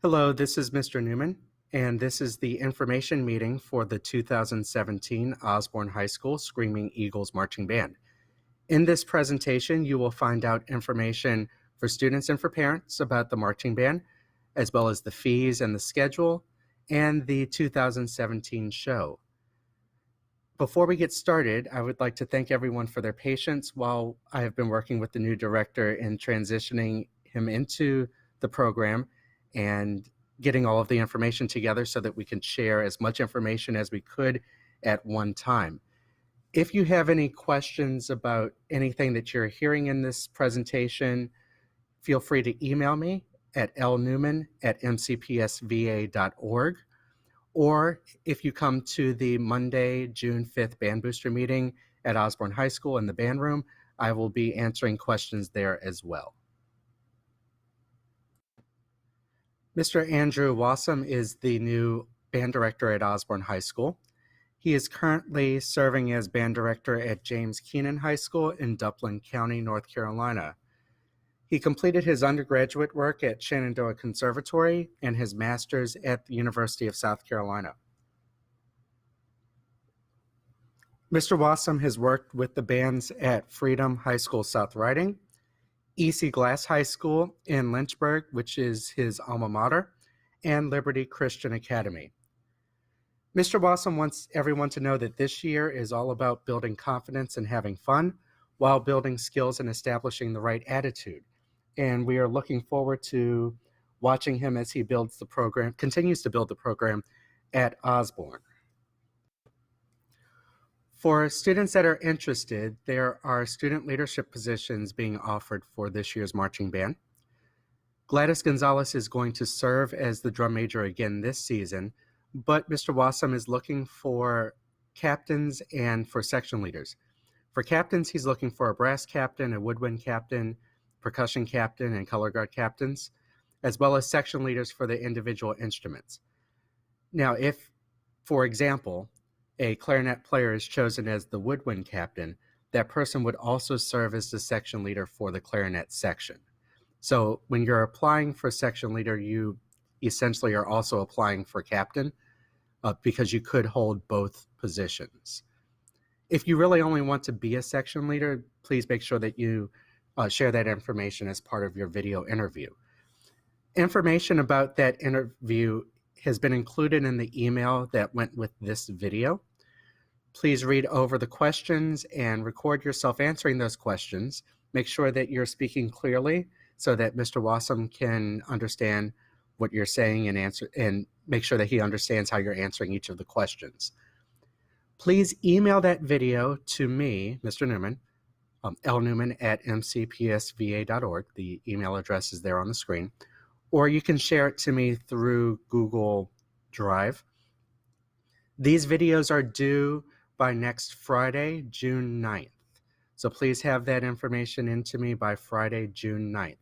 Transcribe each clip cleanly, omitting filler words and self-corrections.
Hello, this is Mr. Newman, and this is the information meeting for the 2017 Osbourn High School Screaming Eagles Marching Band. In this presentation, you will find out information for students and for parents about the marching band, as well as the fees and the schedule, and the 2017 show. Before we get started, I would like to thank everyone for their patience while I have been working with the new director in transitioning him into the program and getting all of the information together so that we can share as much information as we could at one time. If you have any questions about anything that you're hearing in this presentation, feel free to email me at lnewman@mcpsva.org. Or if you come to the Monday, June 5th Band Booster meeting at Osbourn High School in the band room, I will be answering questions there as well. Mr. Andrew Wassam is the new band director at Osbourn High School. He is currently serving as band director at James Keenan High School in Duplin County, North Carolina. He completed his undergraduate work at Shenandoah Conservatory and his master's at the University of South Carolina. Mr. Wassam has worked with the bands at Freedom High School South Riding, E.C. Glass High School in Lynchburg, which is his alma mater, and Liberty Christian Academy. Mr. Wassam wants everyone to know that this year is all about building confidence and having fun while building skills and establishing the right attitude. And we are looking forward to watching him as he builds the program, continues to build the program at Osbourn. For students that are interested, there are student leadership positions being offered for this year's marching band. Gladys Gonzalez is going to serve as the drum major again this season, but Mr. Wassam is looking for captains and for section leaders. For captains, he's looking for a brass captain, a woodwind captain, percussion captain, and color guard captains, as well as section leaders for the individual instruments. Now, if, for example, a clarinet player is chosen as the woodwind captain, that person would also serve as the section leader for the clarinet section. So when you're applying for section leader, you essentially are also applying for captain because you could hold both positions. If you really only want to be a section leader, please make sure that you share that information as part of your video interview. Information about that interview has been included in the email that went with this video. Please read over the questions and record yourself answering those questions. Make sure that you're speaking clearly so that Mr. Wassam can understand what you're saying and answer, and make sure that he understands how you're answering each of the questions. Please email that video to me, Mr. Newman, lnewman@mcpsva.org. The email address is there on the screen. Or you can share it to me through Google Drive. These videos are due by next Friday, June 9th. So please have that information into me by Friday, June 9th.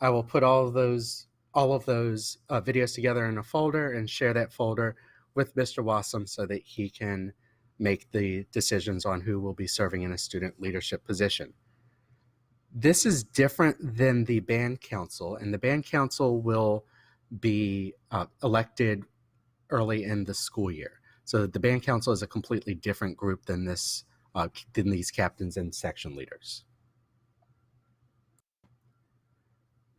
I will put all of those videos together in a folder and share that folder with Mr. Wassam so that he can make the decisions on who will be serving in a student leadership position. This is different than the band council, and the band council will be elected early in the school year. So the band council is a completely different group than these captains and section leaders.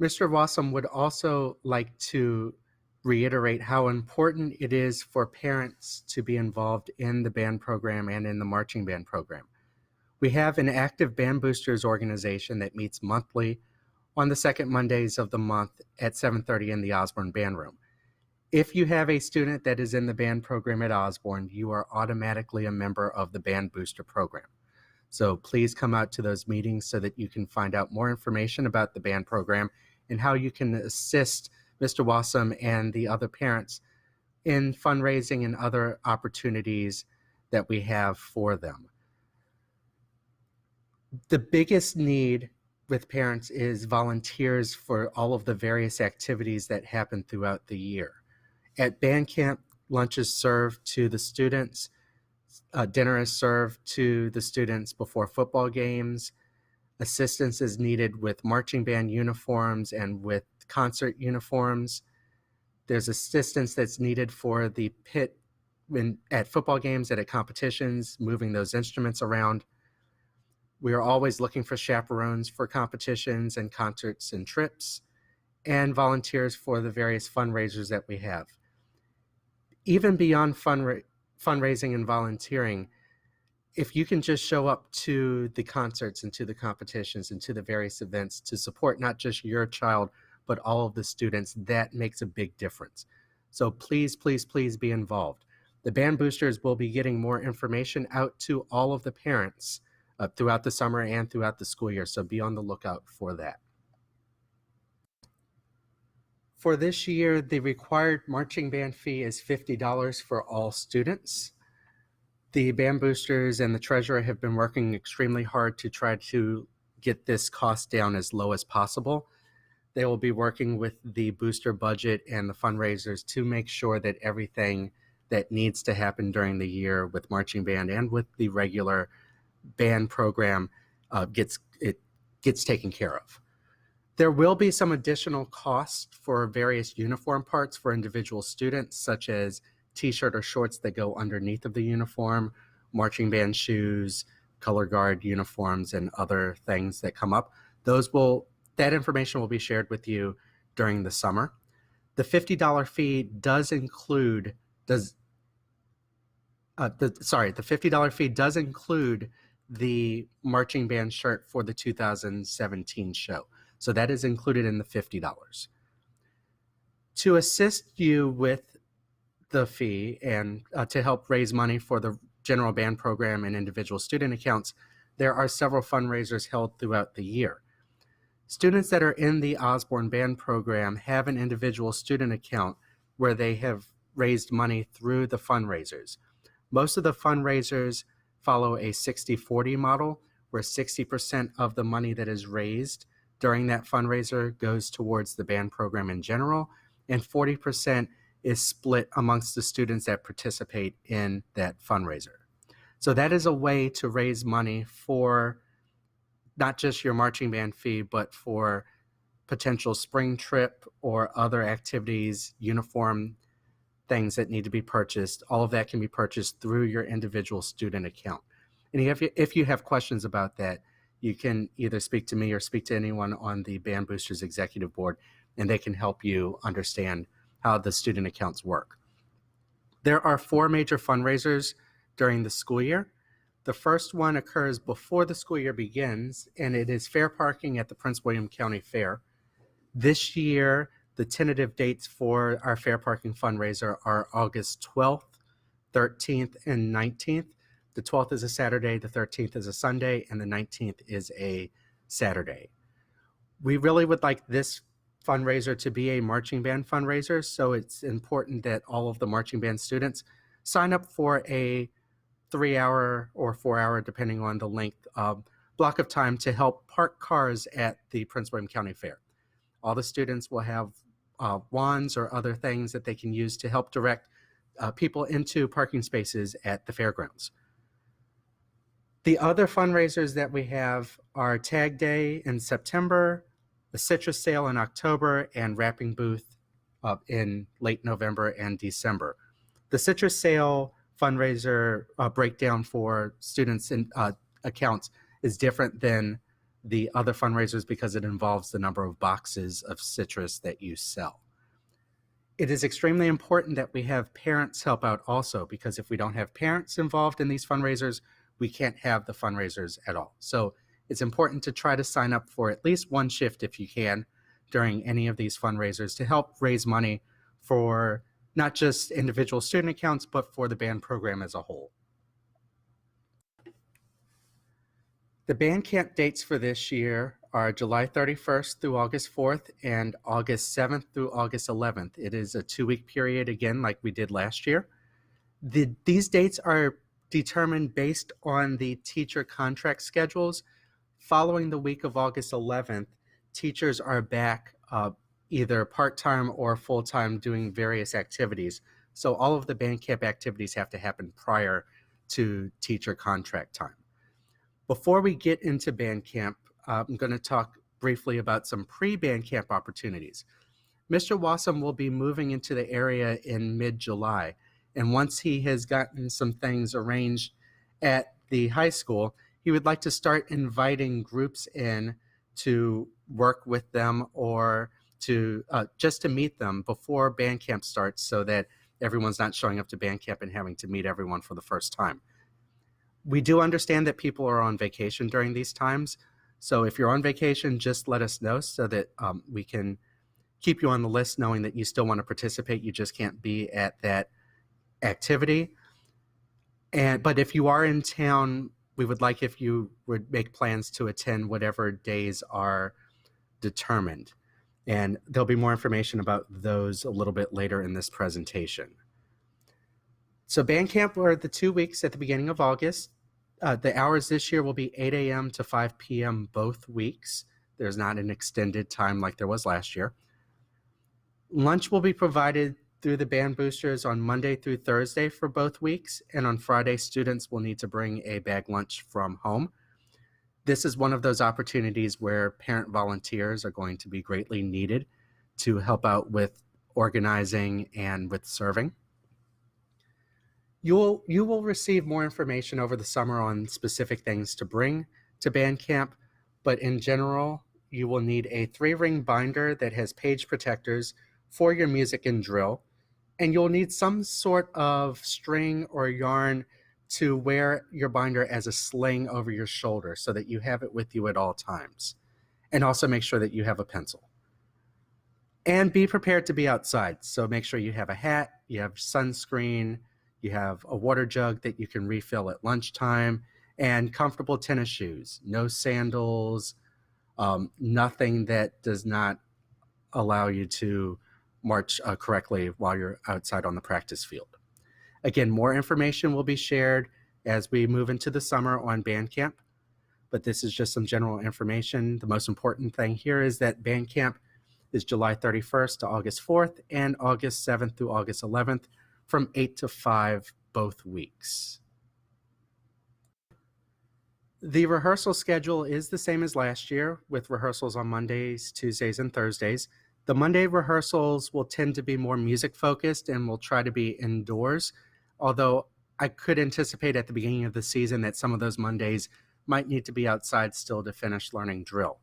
Mr. Wassam would also like to reiterate how important it is for parents to be involved in the band program and in the marching band program. We have an active Band Boosters organization that meets monthly on the second Mondays of the month at 7:30 in the Osbourn Band Room. If you have a student that is in the band program at Osbourn, you are automatically a member of the Band Booster program. So please come out to those meetings so that you can find out more information about the band program and how you can assist Mr. Wassam and the other parents in fundraising and other opportunities that we have for them. The biggest need with parents is volunteers for all of the various activities that happen throughout the year. At band camp, lunch is served to the students, dinner is served to the students before football games, assistance is needed with marching band uniforms and with concert uniforms. There's assistance that's needed for the pit at football games and at competitions, moving those instruments around. We are always looking for chaperones for competitions and concerts and trips, and volunteers for the various fundraisers that we have. Even beyond fundraising and volunteering, if you can just show up to the concerts and to the competitions and to the various events to support not just your child, but all of the students, that makes a big difference. So please, please, please be involved. The band boosters will be getting more information out to all of the parents throughout the summer and throughout the school year, so be on the lookout for that. For this year, the required marching band fee is $50 for all students. The band boosters and the treasurer have been working extremely hard to try to get this cost down as low as possible. They will be working with the booster budget and the fundraisers to make sure that everything that needs to happen during the year with marching band and with the regular band program gets taken care of. There will be some additional costs for various uniform parts for individual students, such as t-shirt or shorts that go underneath of the uniform, marching band shoes, color guard uniforms, and other things that come up. That information will be shared with you during the summer. The $50 fee does include the $50 fee does include the marching band shirt for the 2017 show. So that is included in the $50. To assist you with the fee and to help raise money for the general band program and individual student accounts, there are several fundraisers held throughout the year. Students that are in the Osbourn band program have an individual student account where they have raised money through the fundraisers. Most of the fundraisers follow a 60-40 model, where 60% of the money that is raised during that fundraiser goes towards the band program in general, and 40% is split amongst the students that participate in that fundraiser. So that is a way to raise money for not just your marching band fee, but for potential spring trip or other activities, uniform things that need to be purchased. All of that can be purchased through your individual student account. And if you have questions about that, you can either speak to me or speak to anyone on the Band Boosters Executive Board, and they can help you understand how the student accounts work. There are 4 major fundraisers during the school year. The first one occurs before the school year begins, and it is fair parking at the Prince William County Fair. This year, the tentative dates for our fair parking fundraiser are August 12th, 13th, and 19th. The 12th is a Saturday, the 13th is a Sunday, and the 19th is a Saturday. We really would like this fundraiser to be a marching band fundraiser, so it's important that all of the marching band students sign up for a 3-hour or 4-hour, depending on the length, block of time to help park cars at the Prince William County Fair. All the students will have wands or other things that they can use to help direct people into parking spaces at the fairgrounds. The other fundraisers that we have are Tag Day in September, the Citrus Sale in October, and Wrapping Booth in late November and December. The Citrus Sale fundraiser breakdown for students in accounts is different than the other fundraisers because it involves the number of boxes of citrus that you sell. It is extremely important that we have parents help out also, because if we don't have parents involved in these fundraisers, we can't have the fundraisers at all. So it's important to try to sign up for at least one shift if you can during any of these fundraisers to help raise money for not just individual student accounts, but for the band program as a whole. The band camp dates for this year are July 31st through August 4th and August 7th through August 11th. It is a 2-week period, again, like we did last year. These dates are determined based on the teacher contract schedules. Following the week of August 11th, teachers are back either part-time or full-time doing various activities. So all of the band camp activities have to happen prior to teacher contract time. Before we get into band camp, I'm going to talk briefly about some pre-band camp opportunities. Mr. Wassam will be moving into the area in mid-July, and once he has gotten some things arranged at the high school, he would like to start inviting groups in to work with them or to just to meet them before band camp starts, so that everyone's not showing up to band camp and having to meet everyone for the first time. We do understand that people are on vacation during these times, so if you're on vacation, just let us know so that we can keep you on the list, knowing that you still want to participate. You just can't be at that activity. But if you are in town, we would like if you would make plans to attend whatever days are determined. And there'll be more information about those a little bit later in this presentation. So band camp are the 2 weeks at the beginning of August. The hours this year will be 8 a.m. to 5 p.m. both weeks. There's not an extended time like there was last year. Lunch will be provided through the band boosters on Monday through Thursday for both weeks, and on Friday, students will need to bring a bag lunch from home. This is one of those opportunities where parent volunteers are going to be greatly needed to help out with organizing and with serving. You will receive more information over the summer on specific things to bring to band camp, but in general, you will need a 3-ring binder that has page protectors for your music and drill, and you'll need some sort of string or yarn to wear your binder as a sling over your shoulder so that you have it with you at all times. And also make sure that you have a pencil. And be prepared to be outside. So make sure you have a hat, you have sunscreen, you have a water jug that you can refill at lunchtime, and comfortable tennis shoes. No sandals, nothing that does not allow you to march correctly while you're outside on the practice field. Again, more information will be shared as we move into the summer on band camp, but this is just some general information. The most important thing here is that band camp is July 31st to August 4th and August 7th through August 11th from 8 to 5 both weeks. The rehearsal schedule is the same as last year, with rehearsals on Mondays, Tuesdays, and Thursdays. The Monday rehearsals will tend to be more music focused and will try to be indoors, although I could anticipate at the beginning of the season that some of those Mondays might need to be outside still to finish learning drill.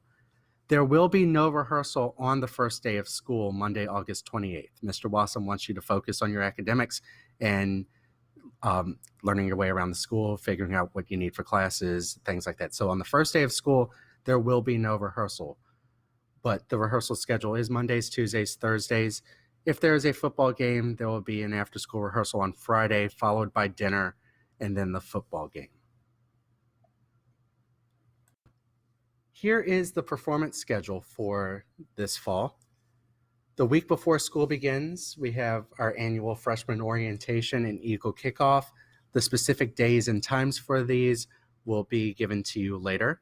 There will be no rehearsal on the first day of school, Monday, August 28th. Mr. Wassam wants you to focus on your academics and learning your way around the school, figuring out what you need for classes, things like that. So on the first day of school, there will be no rehearsal. But the rehearsal schedule is Mondays, Tuesdays, Thursdays. If there is a football game, there will be an after-school rehearsal on Friday, followed by dinner, and then the football game. Here is the performance schedule for this fall. The week before school begins, we have our annual freshman orientation and Eagle kickoff. The specific days and times for these will be given to you later.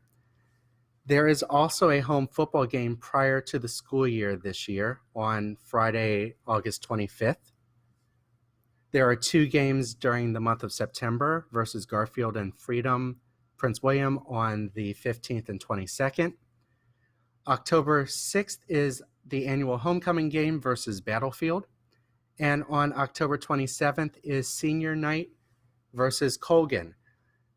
There is also a home football game prior to the school year this year on Friday, August 25th. There are 2 games during the month of September versus Garfield and Freedom Prince William on the 15th and 22nd. October 6th is the annual homecoming game versus Battlefield. And on October 27th is senior night versus Colgan.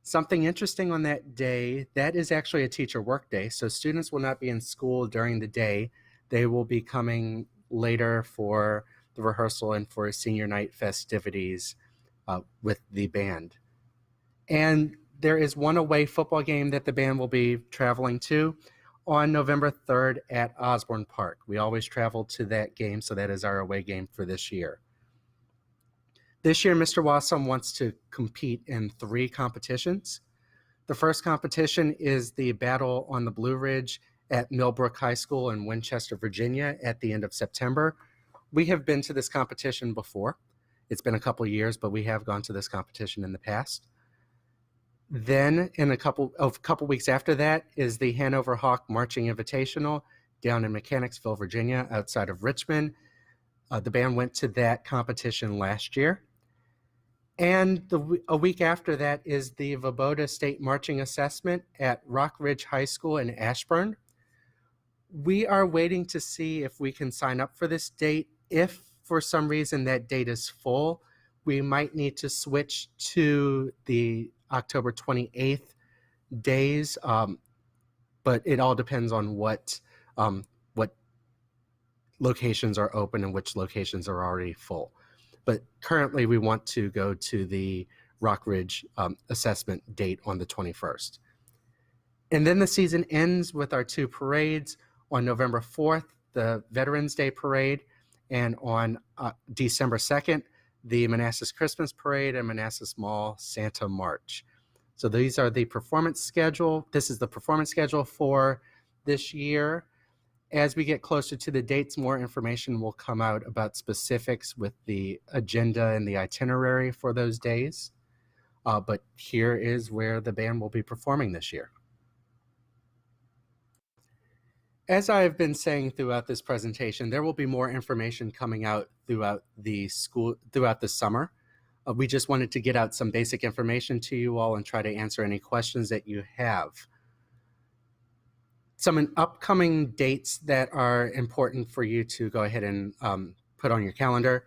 Something interesting on that day, that is actually a teacher work day, so students will not be in school during the day. They will be coming later for the rehearsal and for senior night festivities with the band. And there is one away football game that the band will be traveling to on November 3rd at Osbourn Park. We always travel to that game, so that is our away game for this year. This year, Mr. Wassam wants to compete in 3 competitions. The first competition is the Battle on the Blue Ridge at Millbrook High School in Winchester, Virginia at the end of September. We have been to this competition before. It's been a couple of years, but we have gone to this competition in the past. Then in a couple weeks after that is the Hanover Hawk Marching Invitational down in Mechanicsville, Virginia, outside of Richmond. The band went to that competition last year. And a week after that is the Voboda State Marching Assessment at Rock Ridge High School in Ashburn. We are waiting to see if we can sign up for this date. If for some reason that date is full, we might need to switch to the October 28th days, but it all depends on what locations are open and which locations are already full. But currently, we want to go to the Rock Ridge assessment date on the 21st. And then the season ends with our two parades on November 4th, the Veterans Day Parade, and on December 2nd, the Manassas Christmas Parade and Manassas Mall Santa March. So these are the performance schedule. This is the performance schedule for this year. As we get closer to the dates, more information will come out about specifics with the agenda and the itinerary for those days. But here is where the band will be performing this year. As I have been saying throughout this presentation, there will be more information coming out throughout the summer. We just wanted to get out some basic information to you all and try to answer any questions that you have. Some upcoming dates that are important for you to go ahead and put on your calendar.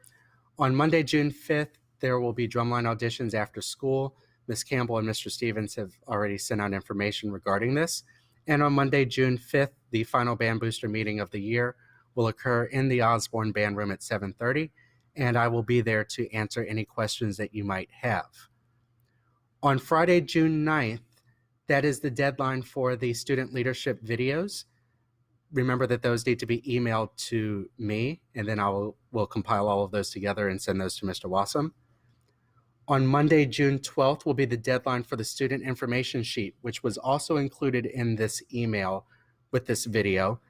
On Monday, June 5th, there will be drumline auditions after school. Ms. Campbell and Mr. Stevens have already sent out information regarding this. And on Monday, June 5th, the final band booster meeting of the year will occur in the Osbourn band room at 7:30, and I will be there to answer any questions that you might have. On Friday, June 9th, that is the deadline for the student leadership videos. Remember that those need to be emailed to me, and then we'll compile all of those together and send those to Mr. Wassam. On Monday, June 12th, will be the deadline for the student information sheet, which was also included in this email with this video.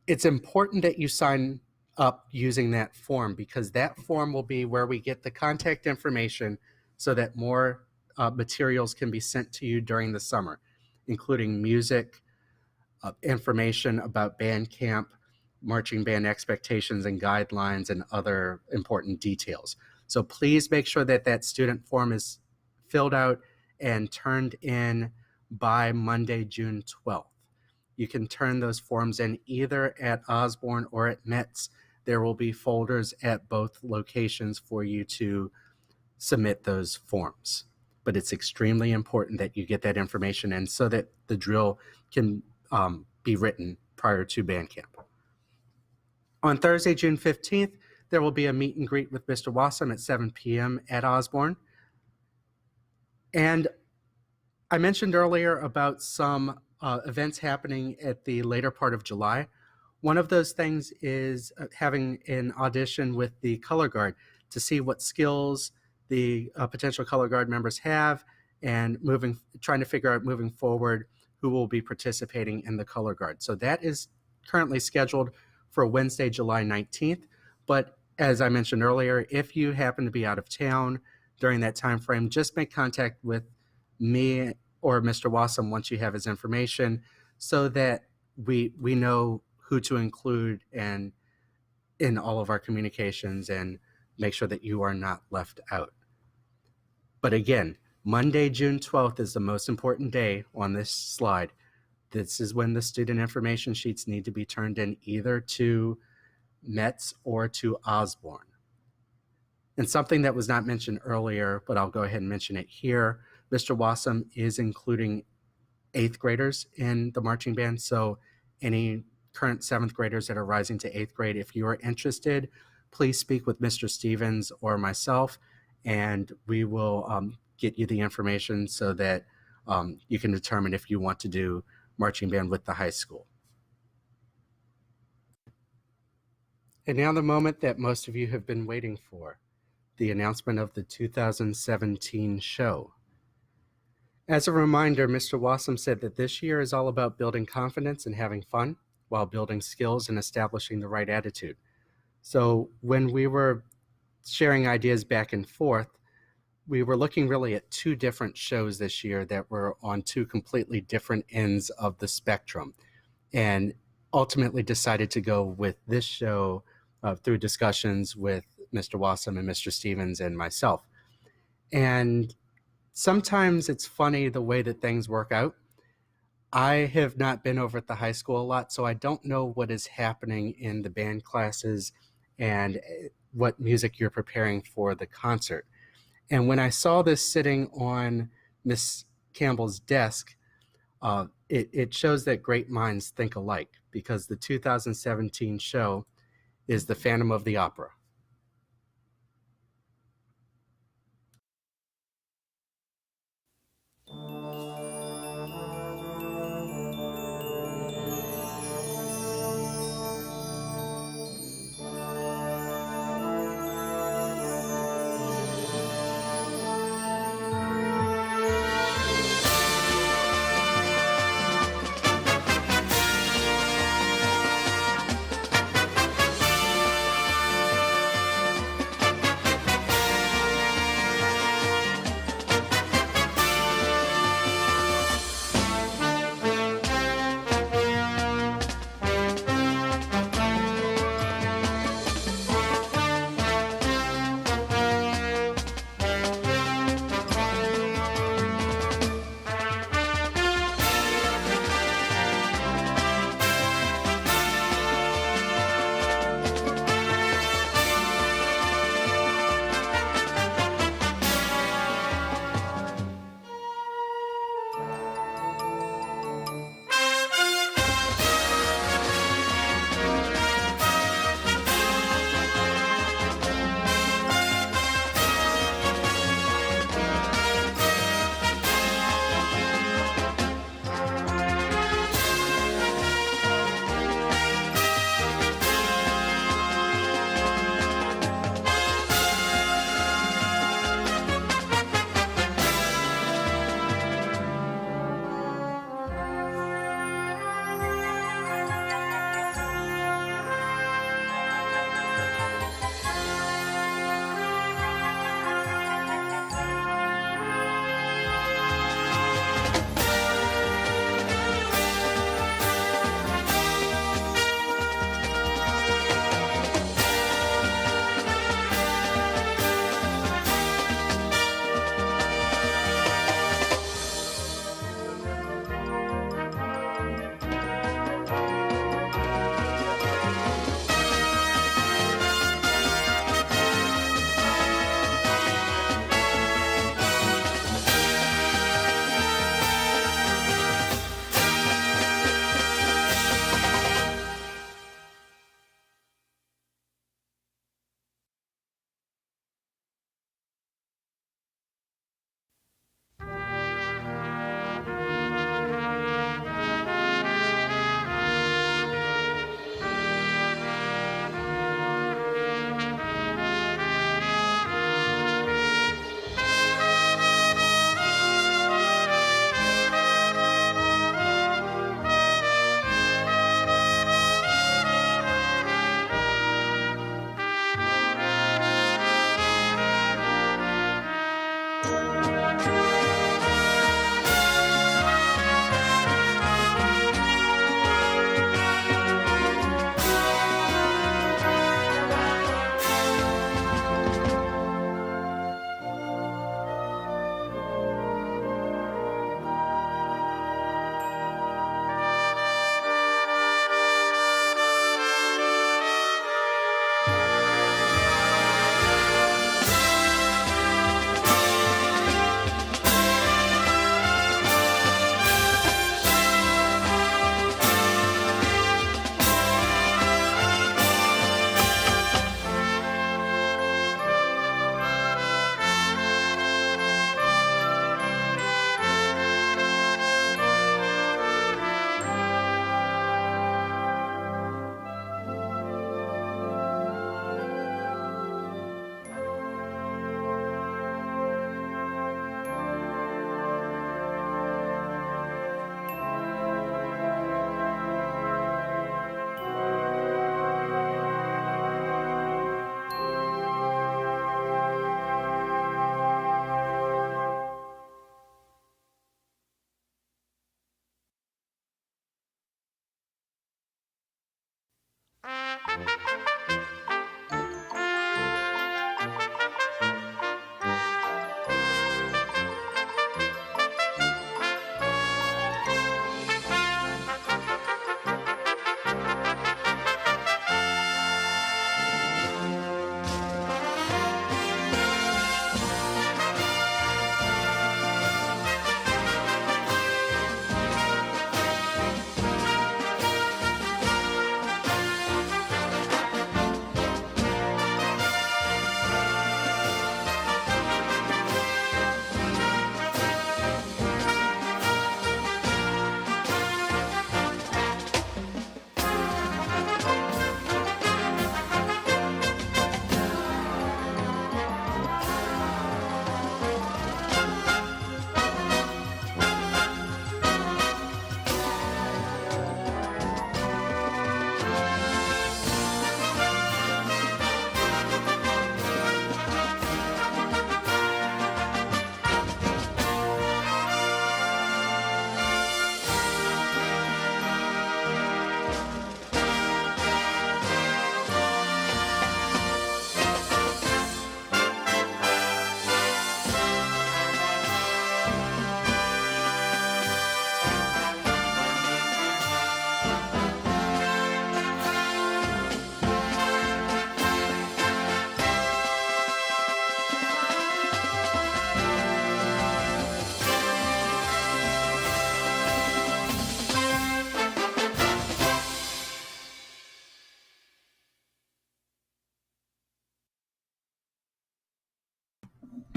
It's important that you sign up using that form, because that form will be where we get the contact information so that more materials can be sent to you during the summer, including music, information about band camp, marching band expectations and guidelines, and other important details. So please make sure that that student form is filled out and turned in by Monday, June 12th. You can turn those forms in either at Osbourn or at Metz. There will be folders at both locations for you to submit those forms. But it's extremely important that you get that information in so that the drill can be written prior to band camp. On Thursday, June 15th, there will be a meet and greet with Mr. Wassam at 7 p.m. at Osbourn. And I mentioned earlier about some events happening at the later part of July. One of those things is having an audition with the color guard to see what skills the potential color guard members have, and trying to figure out moving forward who will be participating in the color guard. So that is currently scheduled for Wednesday, July 19th. But as I mentioned earlier, if you happen to be out of town during that time frame, just make contact with me or Mr. Wassam once you have his information, so that we know who to include and in all of our communications, and make sure that you are not left out. But again, Monday, June 12th is the most important day on this slide. This is when the student information sheets need to be turned in either to Metz or to Osbourn. And something that was not mentioned earlier, but I'll go ahead and mention it here, Mr. Wassam is including 8th graders in the marching band. So any current 7th graders that are rising to 8th grade, if you are interested, please speak with Mr. Stevens or myself, and we will get you the information so that you can determine if you want to do marching band with the high school. And now the moment that most of you have been waiting for, the announcement of the 2017 show. As a reminder, Mr. Wassam said that this year is all about building confidence and having fun while building skills and establishing the right attitude. So when we were sharing ideas back and forth, we were looking really at two different shows this year that were on two completely different ends of the spectrum, and ultimately decided to go with this show through discussions with Mr. Wassam and Mr. Stevens and myself. And sometimes it's funny the way that things work out. I have not been over at the high school a lot, so I don't know what is happening in the band classes and what music you're preparing for the concert. And when I saw this sitting on Miss Campbell's desk, it shows that great minds think alike, because the 2017 show is The Phantom of the Opera.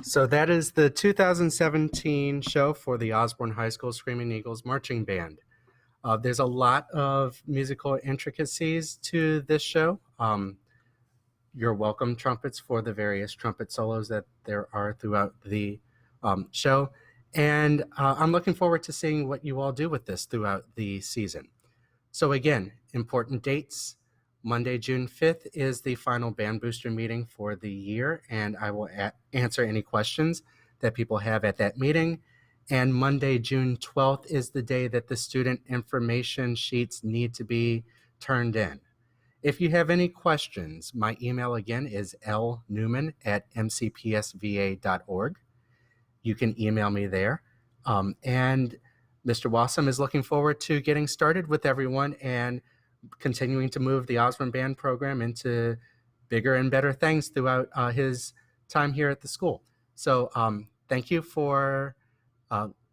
So that is the 2017 show for the Osbourn High School Screaming Eagles Marching Band. There's a lot of musical intricacies to this show. You're welcome trumpets for the various trumpet solos that there are throughout the show. And I'm looking forward to seeing what you all do with this throughout the season. So again, important dates. Monday, June 5th is the final band booster meeting for the year, and I will answer any questions that people have at that meeting. And Monday, June 12th is the day that the student information sheets need to be turned in. If you have any questions, my email again is lnewman@mcpsva.org. You can email me there. And Mr. Wassam is looking forward to getting started with everyone and continuing to move the Osbourn Band program into bigger and better things throughout his time here at the school. So thank you for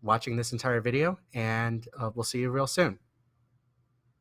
watching this entire video, and we'll see you real soon.